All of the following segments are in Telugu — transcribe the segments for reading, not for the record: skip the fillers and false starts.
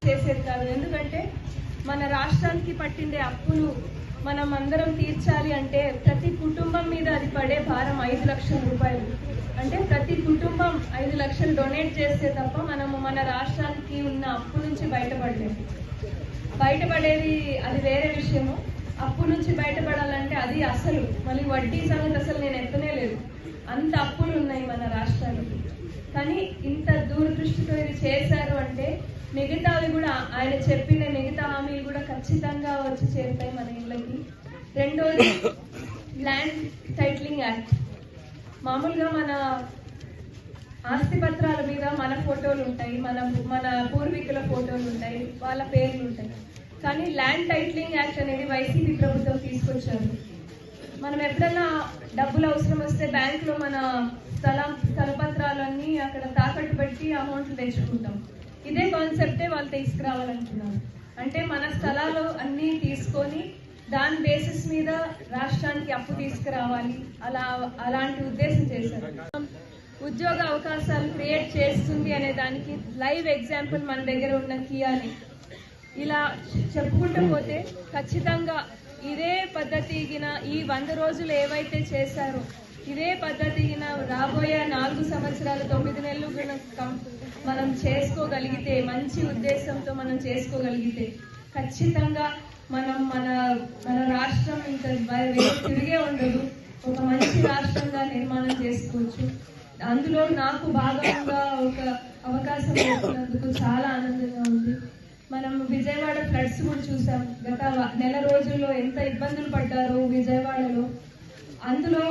చేసేది కాదు. ఎందుకంటే మన రాష్ట్రానికి పట్టిండే అప్పులు మనం అందరం తీర్చాలి అంటే ప్రతి కుటుంబం మీద అది పడే భారం 5 లక్షల రూపాయలు. అంటే ప్రతి కుటుంబం 5 లక్షలు డొనేట్ చేస్తే తప్ప మనము మన రాష్ట్రానికి ఉన్న అప్పు నుంచి బయటపడేది అది వేరే విషయము. అప్పు నుంచి బయటపడాలంటే అది అసలు మళ్ళీ వడ్డీ సంగతి అసలు నేను ఎత్తనే లేదు. అంత అప్పులు ఉన్నాయి మన రాష్ట్రానికి. కానీ ఇంత దూరదృష్టితో ఇది చేశారు అంటే మిగతావి కూడా ఆయన చెప్పిన మిగతా హామీలు కూడా ఖచ్చితంగా వచ్చి చేరుతాయి మన ఇళ్ళకి. రెండోది ల్యాండ్ టైటిలింగ్ యాక్ట్. మామూలుగా మన ఆస్తి పత్రాల మీద మన ఫోటోలు ఉంటాయి, మన పూర్వీకుల ఫోటోలు ఉంటాయి, వాళ్ళ పేర్లు ఉంటాయి. కానీ ల్యాండ్ టైటిలింగ్ యాక్ట్ అనేది వైసీపీ ప్రభుత్వం తీసుకొచ్చారు. మనం ఎప్పుడైనా డబ్బులు అవసరం వస్తే బ్యాంకులో మన స్థలపత్రాలన్నీ అక్కడ తాకట్టు పెట్టి అమౌంట్లు తెచ్చుకుంటాం. ఇదే కాన్సెప్టే వాళ్ళు తీసుకురావాలనుకున్నారు. అంటే మన స్థలాలు అన్నీ తీసుకొని దాని బేసిస్ మీద రాష్ట్రానికి అప్పు తీసుకురావాలి, అలాంటి ఉద్దేశం చేశారు. ఉద్యోగ అవకాశాలు క్రియేట్ చేస్తుంది అనే దానికి లైవ్ ఎగ్జాంపుల్ మన దగ్గర ఉన్న కియాని. ఇలా చెప్పుకుంటూ పోతే ఖచ్చితంగా ఇదే పద్ధతిగిన ఈ 100 రోజులు ఏవైతే చేశారో ఇదే పద్ధతిగిన రాబోయే 4 సంవత్సరాలు 9 నెలలు మనం చేసుకోగలిగితే, మంచి ఉద్దేశంతో మనం చేసుకోగలిగితే ఖచ్చితంగా మనం మన రాష్ట్రం ఇంత తిరిగే ఉండదు, ఒక మంచి రాష్ట్రంగా నిర్మాణం చేసుకోవచ్చు. అందులో నాకు భాగంగా ఒక అవకాశం ఇచ్చినందుకు చాలా ఆనందంగా ఉంది. మనం విజయవాడ ఫ్లడ్స్ కూడా చూసాం. గత నెల రోజుల్లో ఎంత ఇబ్బందులు పడ్డారో విజయవాడలో. అందులో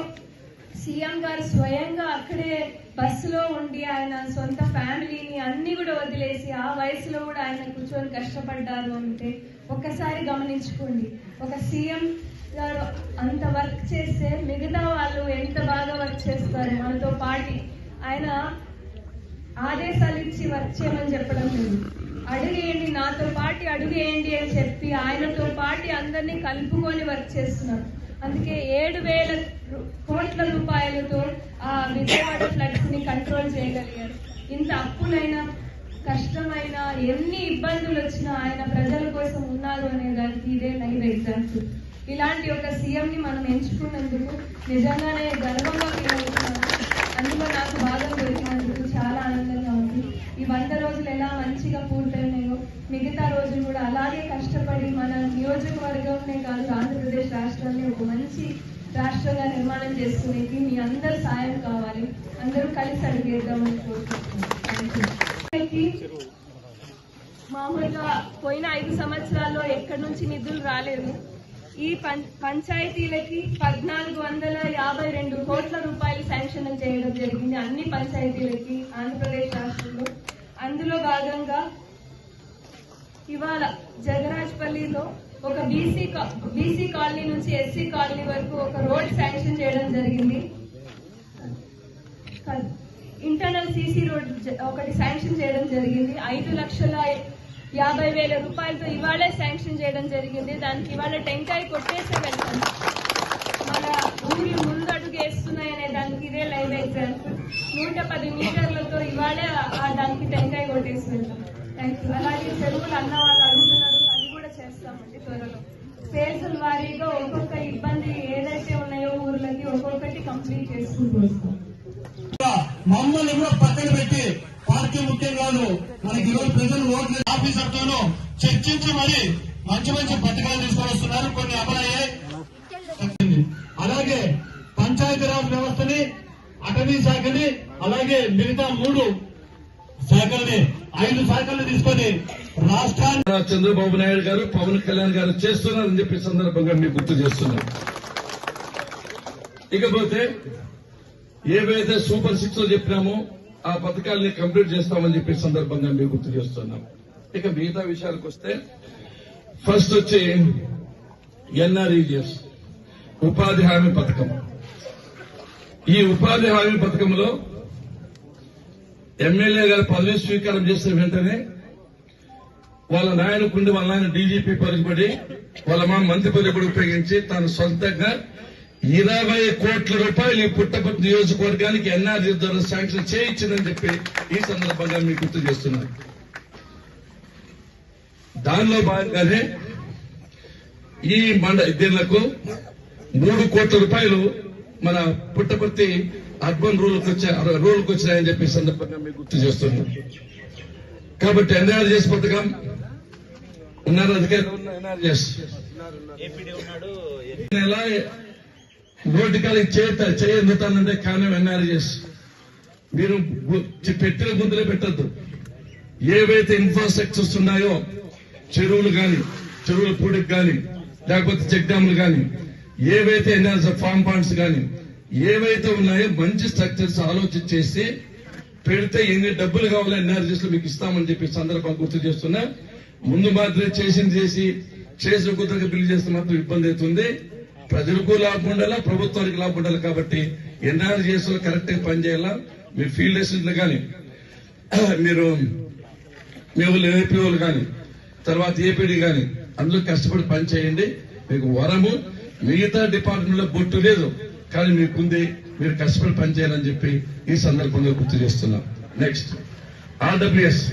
సీఎం గారు స్వయంగా అక్కడే బస్సులో ఉండి ఆయన సొంత ఫ్యామిలీని అన్ని కూడా వదిలేసి ఆ వయసులో కూడా ఆయన కూర్చొని కష్టపడ్డారు అంటే ఒక్కసారి గమనించుకోండి. ఒక సీఎం గారు అంత వర్క్ చేస్తే మిగతా వాళ్ళు ఎంత బాగా వర్క్ చేస్తారు. మనతో పాటి ఆయన ఆదేశాలు ఇచ్చి వర్క్ చేయమని చెప్పడం లేదు, అడుగేయండి నాతో పాటి అడుగేయండి అని చెప్పి ఆయనతో పాటి అందరినీ కలుపుకొని వర్క్ చేస్తున్నారు. అందుకే 7,000 కోట్ల రూపాయలతో ఆ విజయవాడ ఫ్లడ్స్ ని కంట్రోల్ చేయగలిగారు. ఇంత అప్పులైనా కష్టమైన ఎన్ని ఇబ్బందులు వచ్చినా ఆయన ప్రజల కోసం ఉన్నారు అనే దానికి ఇదే లైవ్ ఎగ్జాంపుల్. ఇలాంటి ఒక సీఎం ని మనం ఎంచుకున్నందుకు నిజంగానే గర్వంగా ఫీల్ అవుతున్నాను. అందులో నాకు భాగం దొరికినందుకు చాలా ఆనందంగా ఉంది. ఈ 100 రోజులు ఎలా మంచిగా పూర్తయినాయో మిగతా రోజులు కూడా అలాగే కష్టపడి మన నియోజకవర్గంనే కాదు ఆంధ్రప్రదేశ్ రాష్ట్రాన్ని ఒక మంచి రాష్ట్రంగా నిర్మాణం చేసుకునేకి మీ అందరు సాయం కావాలి. అందరూ కలిసి అడిగేద్దామని కోరుకుంటున్నాను. మామూలుగా పోయిన 5 సంవత్సరాల్లో ఎక్కడి నుంచి నిధులు రాలేదు. ఈ పంచాయతీలకి 1452 కోట్ల రూపాయలు శాంక్షన్ చేయడం జరిగింది అన్ని పంచాయతీలకి ఆంధ్రప్రదేశ్ రాష్ట్రంలో. అందులో భాగంగా ఇవాళ జగరాజ్పల్లిలో ఒక బీసీ కాలనీ నుంచి ఎస్సీ కాలనీ వరకు ఒక రోడ్ శాంక్షన్ చేయడం జరిగింది. ఇంటర్నల్ సీసీ రోడ్ ఒకటి శాంక్షన్ చేయడం జరిగింది. 5,50,000 రూపాయలతో ఇవాళే శాంక్షన్ చేయడం జరిగింది. దానికి ఇవాళ టెంకాయ కొట్టేసే వెళ్తాం. మన ఊళ్ళు ముందడుగు వేస్తున్నాయనే దానికి ఇదే లైవ్ ఎగ్జాంపుల్. 110 మీటర్లతో ఇవాళే దానికి టెంకాయ కొట్టేసి వెళ్తాం. అలాగే చెరువులు అన్న వాళ్ళు అడుగుతున్నారు, అది కూడా చేస్తామండి త్వరలో. ఫేజుల వారీగా ఒక్కొక్క ఇబ్బంది ఏదైతే ఉన్నాయో ఊర్లకి ఒక్కొక్కటి కంప్లీట్ చేసుకుంటూ వస్తాం. మమ్మల్ని కూడా పక్కన పెట్టి పార్టీ ముఖ్యం కాదు, మనకి ఈరోజు ప్రజలు ఓట్లు ఆఫీసర్తోనూ చర్చించి మరి మంచి మంచి పథకాలు తీసుకొని వస్తున్నారు. కొన్ని అమలయ్యాయి. అలాగే పంచాయతీరాజ్ వ్యవస్థని, అటవీ శాఖని, అలాగే మిగతా 3 శాఖల్ని 5 శాఖల్ని తీసుకొని రాష్ట్రాన్ని చంద్రబాబు నాయుడు గారు, పవన్ కళ్యాణ్ గారు చేస్తున్నారని చెప్పి సందర్భంగా మీకు గుర్తు చేస్తున్నారు. ఇకపోతే ఏవైతే సూపర్ 6 చెప్పినామో ఆ పథకాలని కంప్లీట్ చేస్తామని చెప్పి సందర్భంగా మీకు గుర్తు చేస్తున్నాం. ఇక మిగతా విషయాలకు వస్తే ఫస్ట్ వచ్చి ఎన్ఆర్ఈజిఎస్ ఉపాధి హామీ పథకం. ఈ ఉపాధి హామీ పథకంలో ఎమ్మెల్యే గారు పదవి స్వీకారం చేసిన వెంటనే వాళ్ళ నాయనకుండి వాళ్ళ నాయన డీజీపీ పలుకుబడి వాళ్ళ మా మంత్రి పలుకుబడి ఉపయోగించి తాను సొంతంగా 20 కోట్ల రూపాయలు ఈ పుట్టపర్తి నియోజకవర్గానికి ఎన్ఆర్జీ ద్వారా శాంక్షన్ చేయించిందని చెప్పి ఈ సందర్భంగా మీకు గుర్తు చేస్తున్నారు. దానిలో భాగంగానే ఈ దీనిలకు 3 కోట్ల రూపాయలు మన పుట్టపర్తి అర్బన్ రూల్కి వచ్చినాయని చెప్పి సందర్భంగా మీకు గుర్తు చేస్తున్నాం. కాబట్టి ఎన్ఆర్జీఎస్ పథకం ఉన్నారు, అధికారులు ఉన్న ఎన్ఆర్జీఎస్ ఎలా నోటికాలకి చేయందుతానంటే కారణం ఎన్ఆర్జీఎస్. మీరు పెట్టిన గుంతలే పెట్టద్దు. ఏవైతే ఇన్ఫ్రాస్ట్రక్చర్స్ ఉన్నాయో చెరువులు గాని, చెరువుల పూడికి గాని, లేకపోతే చెక్ డ్యాములు గాని, ఏవైతే ఎన్ఆర్జీ ఫార్మ్ పాండ్స్ గాని ఏవైతే ఉన్నాయో మంచి స్ట్రక్చర్స్ ఆలోచించేసి పెడితే ఎన్ని డబ్బులు కావాలో ఎన్ఆర్జీఎస్ లో మీకు ఇస్తామని చెప్పి సందర్భంగా గుర్తు చేస్తున్నా. ముందు మాత్రం చేసిన కుదరగా బిల్లు చేస్తే మాత్రం ఇబ్బంది అవుతుంది. ప్రజలకు లాభం ఉండాలా, ప్రభుత్వానికి లాభం ఉండాలి. కాబట్టి ఎన్ఆర్జీఎస్ లో కరెక్ట్ గా పనిచేయాలా. మీరు ఫీల్డ్ అసిస్టెంట్లు కానీ, మీరు మీ వాళ్ళు ఏపీఓలు కానీ, తర్వాత ఏపీడీ కానీ అందులో కష్టపడి పని చేయండి. మీకు వరము మిగతా డిపార్ట్మెంట్ లో బొట్టు లేదు, కానీ మీకుంది. మీరు కష్టపడి పనిచేయాలని చెప్పి ఈ సందర్భంగా గుర్తు చేస్తున్నాం. Next RWS